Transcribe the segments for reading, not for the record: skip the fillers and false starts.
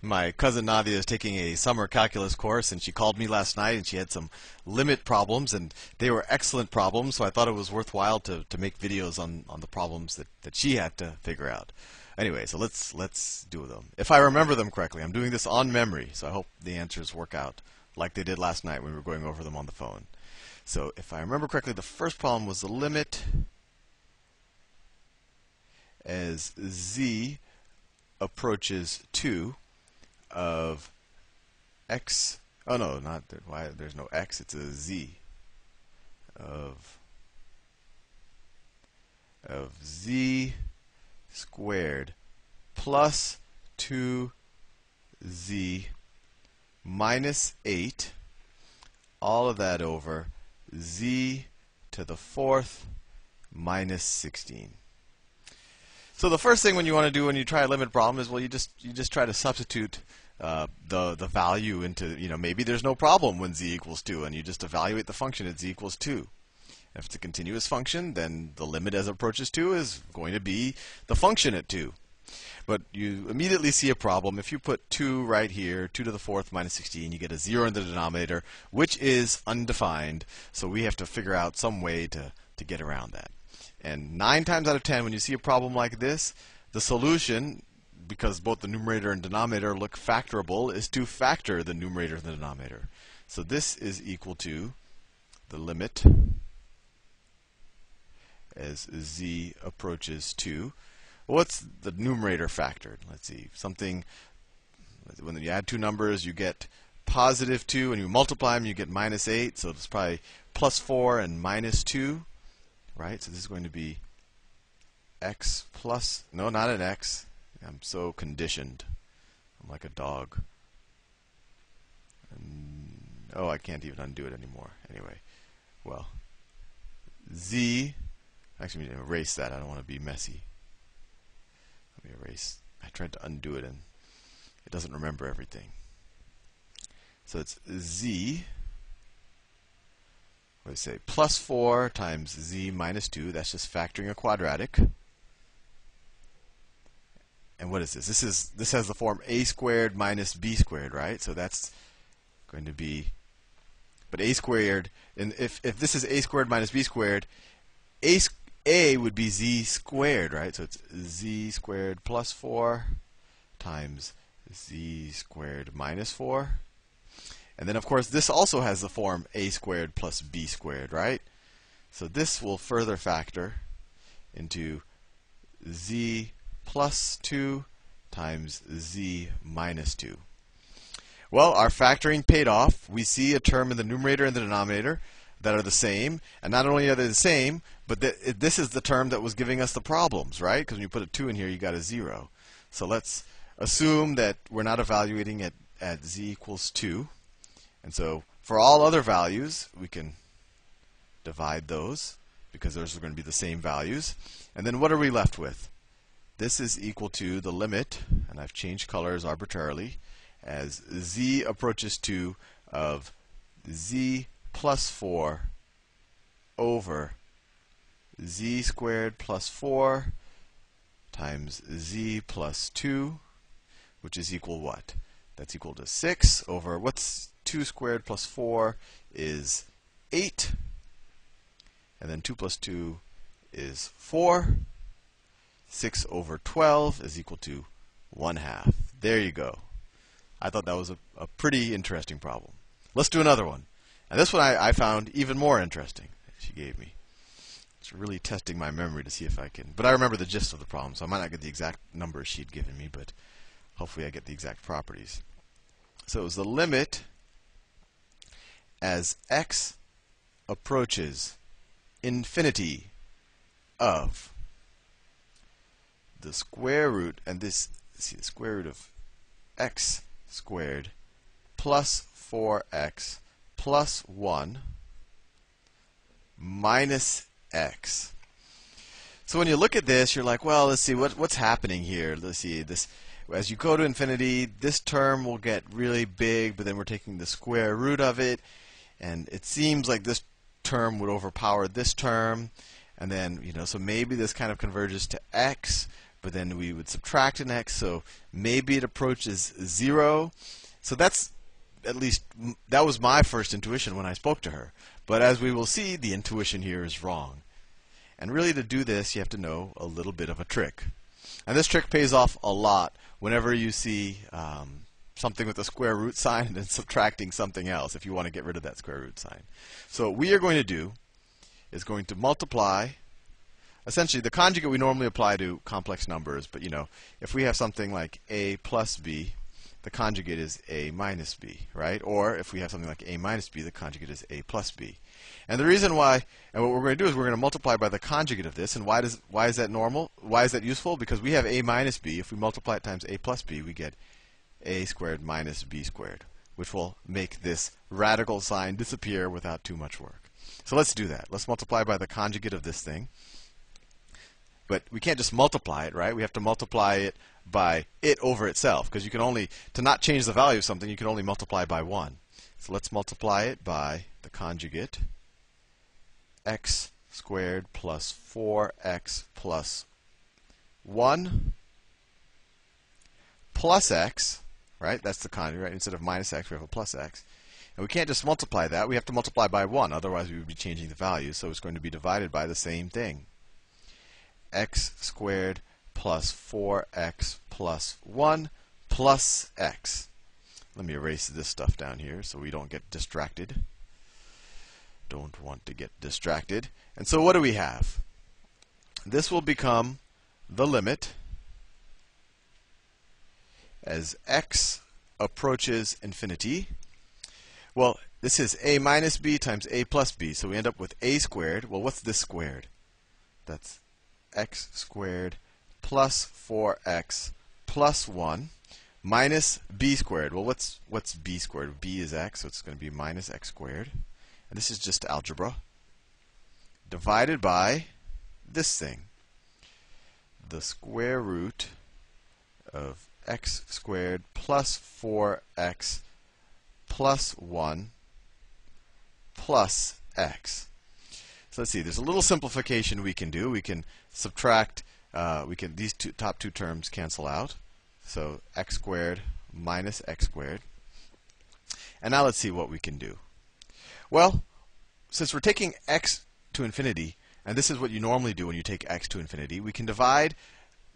My cousin Nadia is taking a summer calculus course, and she called me last night, and she had some limit problems, and they were excellent problems, so I thought it was worthwhile to make videos on the problems that she had to figure out. Anyway, so let's do them. If I remember them correctly, I'm doing this on memory, so I hope the answers work out like they did last night when we were going over them on the phone. So if I remember correctly, the first problem was the limit as z approaches 2 of x, oh no, not there, why there's no x, it's a z of z squared plus 2z minus 8, all of that over z to the 4th minus 16. So the first thing when you want to do when you try a limit problem is, well, you just try to substitute the value into, maybe there's no problem when z equals 2, and you just evaluate the function at z equals 2. If it's a continuous function, then the limit as it approaches 2 is going to be the function at 2. But you immediately see a problem. If you put 2 right here, 2 to the 4th minus 16, you get a 0 in the denominator, which is undefined. So we have to figure out some way to get around that. And 9 times out of 10, when you see a problem like this, the solution, because both the numerator and denominator look factorable, is to factor the numerator and the denominator. So this is equal to the limit as z approaches 2. What's the numerator factored? Let's see. Something, when you add two numbers, you get positive 2, and you multiply them, you get minus 8. So it's probably plus 4 and minus 2, right? So this is going to be x plus, no, not an x. I'm so conditioned. I'm like a dog. Oh, I can't even undo it anymore. Anyway, well, z, actually, I'm going to erase that. I don't want to be messy. Let me erase. I tried to undo it, and it doesn't remember everything. So it's z, what do I say, plus 4 times z minus 2. That's just factoring a quadratic. And what is this? This has the form a squared minus b squared, right? So that's going to be, but a squared, and if this is a squared minus b squared, a would be z squared, right? So it's z squared plus 4 times z squared minus 4. And then, of course, this also has the form a squared plus b squared, right? So this will further factor into z plus 2 times z minus 2. Well, our factoring paid off. We see a term in the numerator and the denominator that are the same. And not only are they the same, but this is the term that was giving us the problems, right? Because when you put a 2 in here, you got a 0. So let's assume that we're not evaluating it at z equals 2. And so for all other values, we can divide those, because those are going to be the same values. And then what are we left with? This is equal to the limit, and I've changed colors arbitrarily, as z approaches 2 of z plus 4 over z squared plus 4 times z plus 2, which is equal what? That's equal to 6 over, what's 2 squared plus 4 is 8. And then 2 plus 2 is 4. 6 over 12 is equal to 1/2. There you go. I thought that was a pretty interesting problem. Let's do another one. And this one I found even more interesting that she gave me. It's really testing my memory to see if I can. But I remember the gist of the problem, so I might not get the exact numbers she'd given me, but hopefully I get the exact properties. So it was the limit as x approaches infinity of the square root, and this, see, the square root of x squared plus 4x plus 1 minus x. So when you look at this, you're like, well, let's see what's happening here. Let's see this. As you go to infinity, this term will get really big, but then we're taking the square root of it, and it seems like this term would overpower this term, and then so maybe this kind of converges to x, but then we would subtract an x, so maybe it approaches 0. So that's, at least, that was my first intuition when I spoke to her. But as we will see, the intuition here is wrong. And really, to do this, you have to know a little bit of a trick. And this trick pays off a lot whenever you see something with a square root sign and then subtracting something else if you want to get rid of that square root sign. So what we are going to do is going to multiply, essentially the conjugate we normally apply to complex numbers, but if we have something like a plus b, the conjugate is a minus b, right? Or if we have something like a minus b, the conjugate is a plus b. And the reason why, and what we're going to do is we're going to multiply by the conjugate of this. And why is that normal? Why is that useful? Because we have a minus b. If we multiply it times a plus b, we get a squared minus b squared, which will make this radical sign disappear without too much work. So let's do that. Let's multiply by the conjugate of this thing. But we can't just multiply it, right? We have to multiply it by it over itself, because you can only, to not change the value of something, you can only multiply by 1. So let's multiply it by the conjugate, x squared plus 4x plus 1 plus x, right? That's the conjugate, right? Instead of minus x, we have a plus x. And we can't just multiply that. We have to multiply by 1. Otherwise, we would be changing the value. So it's going to be divided by the same thing. X squared plus 4x plus 1 plus x. Let me erase this stuff down here so we don't get distracted. Don't want to get distracted. And so what do we have? This will become the limit as x approaches infinity. Well, this is a minus b times a plus b, so we end up with a squared. Well, what's this squared? That's x squared plus 4x plus 1 minus b squared. Well, what's b squared? B is x, so it's going to be minus x squared. And this is just algebra. Divided by this thing. The square root of x squared plus 4x plus 1 plus x. So let's see, there's a little simplification we can do. We can subtract, these top two terms cancel out. So x squared minus x squared. And now let's see what we can do. Well, since we're taking x to infinity, and this is what you normally do when you take x to infinity, we can divide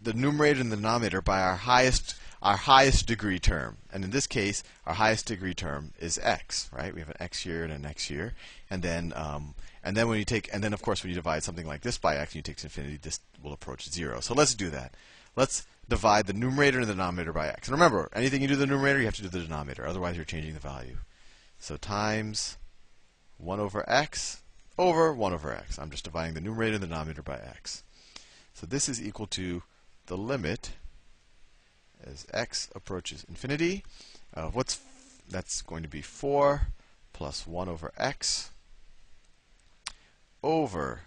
the numerator and the denominator by our highest degree term. And in this case, our highest degree term is x, right? We have an x here and an x here. And then of course when you divide something like this by x and you take to infinity, this will approach 0. So let's do that. Let's divide the numerator and the denominator by x. And remember, anything you do to the numerator, you have to do the denominator. Otherwise, you're changing the value. So times 1 over x over 1 over x. I'm just dividing the numerator and the denominator by x. So this is equal to the limit as x approaches infinity. That's going to be 4 plus 1 over x over.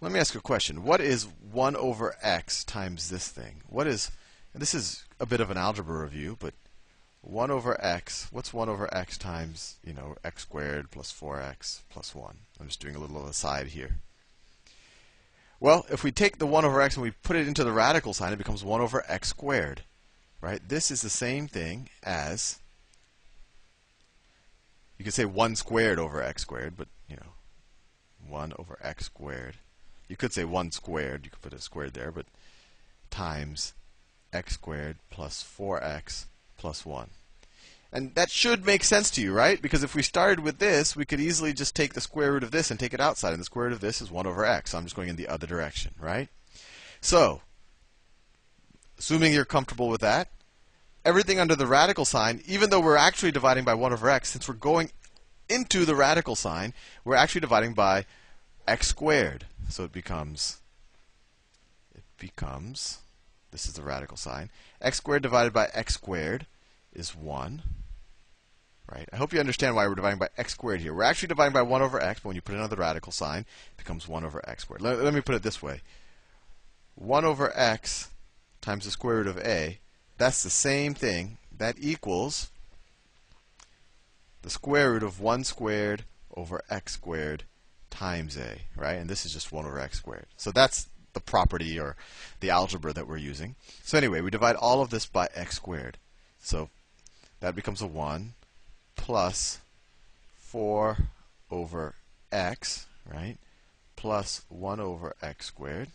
Let me ask a question. What is 1 over x times this thing? What is, and this is a bit of an algebra review, but 1 over x, what's 1 over x times, x squared plus 4x plus 1? I'm just doing a little aside here. Well, if we take the 1 over x and we put it into the radical sign, it becomes 1 over x squared, right? This is the same thing as, you could say 1 squared over x squared, but, 1 over x squared. You could say 1 squared, you could put a squared there, but times x squared plus 4x plus 1. And that should make sense to you, right? Because if we started with this, we could easily just take the square root of this and take it outside. And the square root of this is 1 over x. So I'm just going in the other direction, right? So, assuming you're comfortable with that, everything under the radical sign, even though we're actually dividing by 1 over x, since we're going into the radical sign, we're actually dividing by x squared. So it becomes, this is the radical sign, x squared divided by x squared is 1. Right? I hope you understand why we're dividing by x squared here. We're actually dividing by 1 over x, but when you put it on the radical sign, it becomes 1 over x squared. Let me put it this way. 1 over x times the square root of a, that's the same thing. That equals the square root of 1 squared over x squared times a, right? And this is just 1 over x squared. So that's the property or the algebra that we're using. So anyway, we divide all of this by x squared. So that becomes a 1 plus 4 over x, right? Plus 1 over x squared.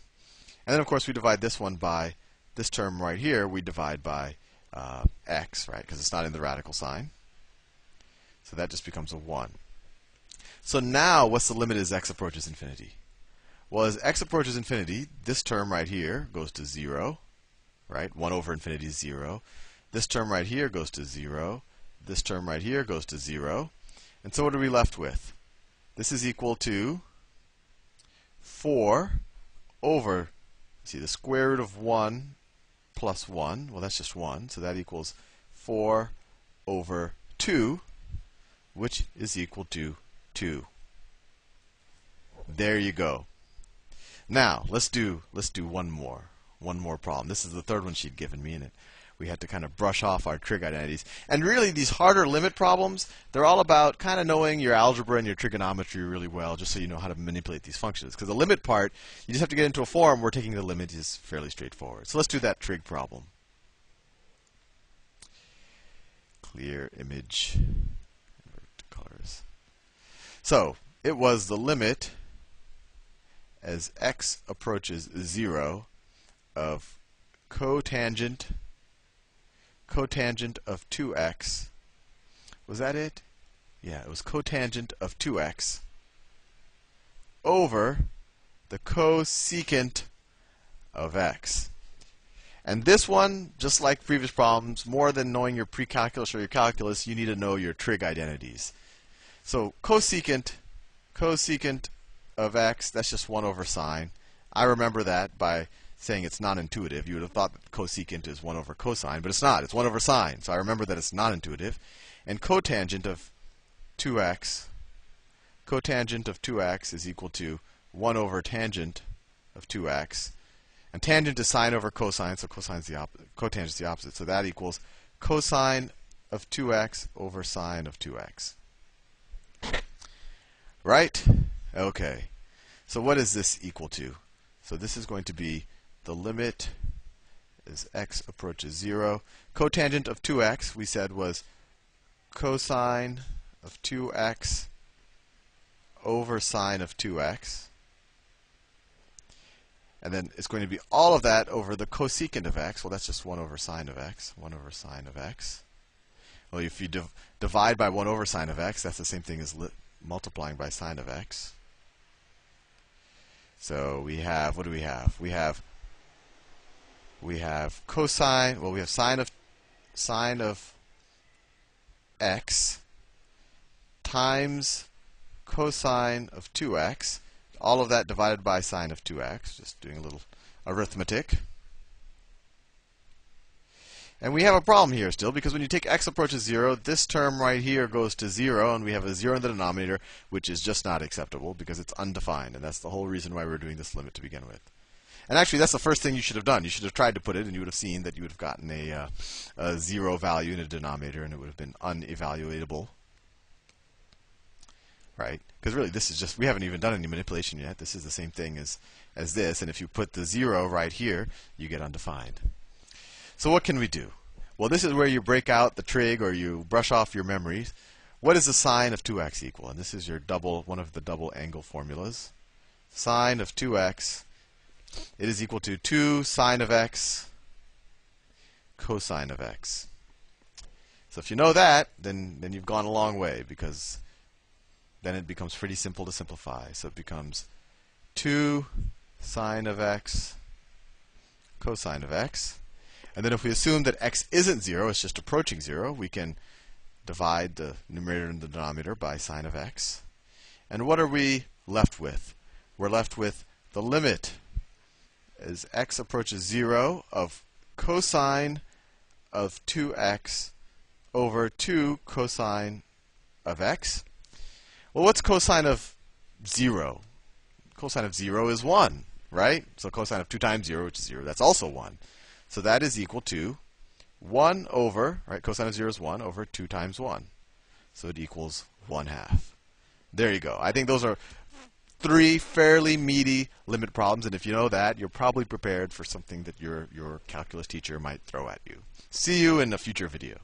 And then, of course, we divide this one by this term right here. We divide by x, right? Because it's not in the radical sign. So that just becomes a 1. So now, what's the limit as x approaches infinity? Well, as x approaches infinity, this term right here goes to 0, right? 1 over infinity is 0. This term right here goes to 0. This term right here goes to 0. And so what are we left with? This is equal to 4 over, see, the square root of 1 plus 1. Well, that's just 1. So that equals 4 over 2, which is equal to 2. There you go. Now, let's do one more problem. This is the third one she'd given me, and we had to kind of brush off our trig identities. And really, these harder limit problems, they're all about kind of knowing your algebra and your trigonometry really well, just so you know how to manipulate these functions. Because the limit part, you just have to get into a form where taking the limit is fairly straightforward. So let's do that trig problem. Clear image. Invert colors. So it was the limit as x approaches 0 of cotangent of 2x. Was that it? Yeah, it was cotangent of 2x over the cosecant of x. And this one, just like previous problems, more than knowing your pre-calculus or your calculus, you need to know your trig identities. So cosecant of x, that's just 1 over sine. I remember that by saying it's non-intuitive. You would have thought that cosecant is 1 over cosine, but it's not. It's 1 over sine. So I remember that it's non-intuitive. And cotangent of 2x is equal to 1 over tangent of 2x. And tangent is sine over cosine, so cotangent is the opposite. So that equals cosine of 2x over sine of 2x. Right? Okay. So what is this equal to? So this is going to be the limit as x approaches 0. Cotangent of 2x, we said, was cosine of 2x over sine of 2x. And then it's going to be all of that over the cosecant of x. Well, that's just 1 over sine of x. 1 over sine of x. Well, if you divide by 1 over sine of x, that's the same thing as multiplying by sine of x. So we have, what do we have? We have cosine, well, we have sine of x times cosine of 2x. All of that divided by sine of 2x. Just doing a little arithmetic. And we have a problem here still, because when you take x approaches 0, this term right here goes to 0, and we have a 0 in the denominator, which is just not acceptable because it's undefined. And that's the whole reason why we're doing this limit to begin with. And actually, that's the first thing you should have done. You should have tried to put it, and you would have seen that you would have gotten a 0 value in a denominator, and it would have been unevaluatable. Right? Because really, this is just, we haven't even done any manipulation yet. This is the same thing as this. And if you put the 0 right here, you get undefined. So what can we do? Well, this is where you break out the trig, or you brush off your memories. What is the sine of 2x equal? And this is your one of the double angle formulas. Sine of 2x, it is equal to 2 sine of x cosine of x. So if you know that, then you've gone a long way, because then it becomes pretty simple to simplify. So it becomes 2 sine of x cosine of x. And then if we assume that x isn't 0, it's just approaching 0, we can divide the numerator and the denominator by sine of x. And what are we left with? We're left with the limit as x approaches 0 of cosine of 2x over 2 cosine of x. Well, what's cosine of 0? Cosine of 0 is 1, right? So cosine of 2 times 0, which is 0, that's also 1. So that is equal to 1 over, right, cosine of 0 is 1 over 2 times 1. So it equals 1/2. There you go. I think those are 3 fairly meaty limit problems, and if you know that, you're probably prepared for something that your calculus teacher might throw at you. See you in a future video.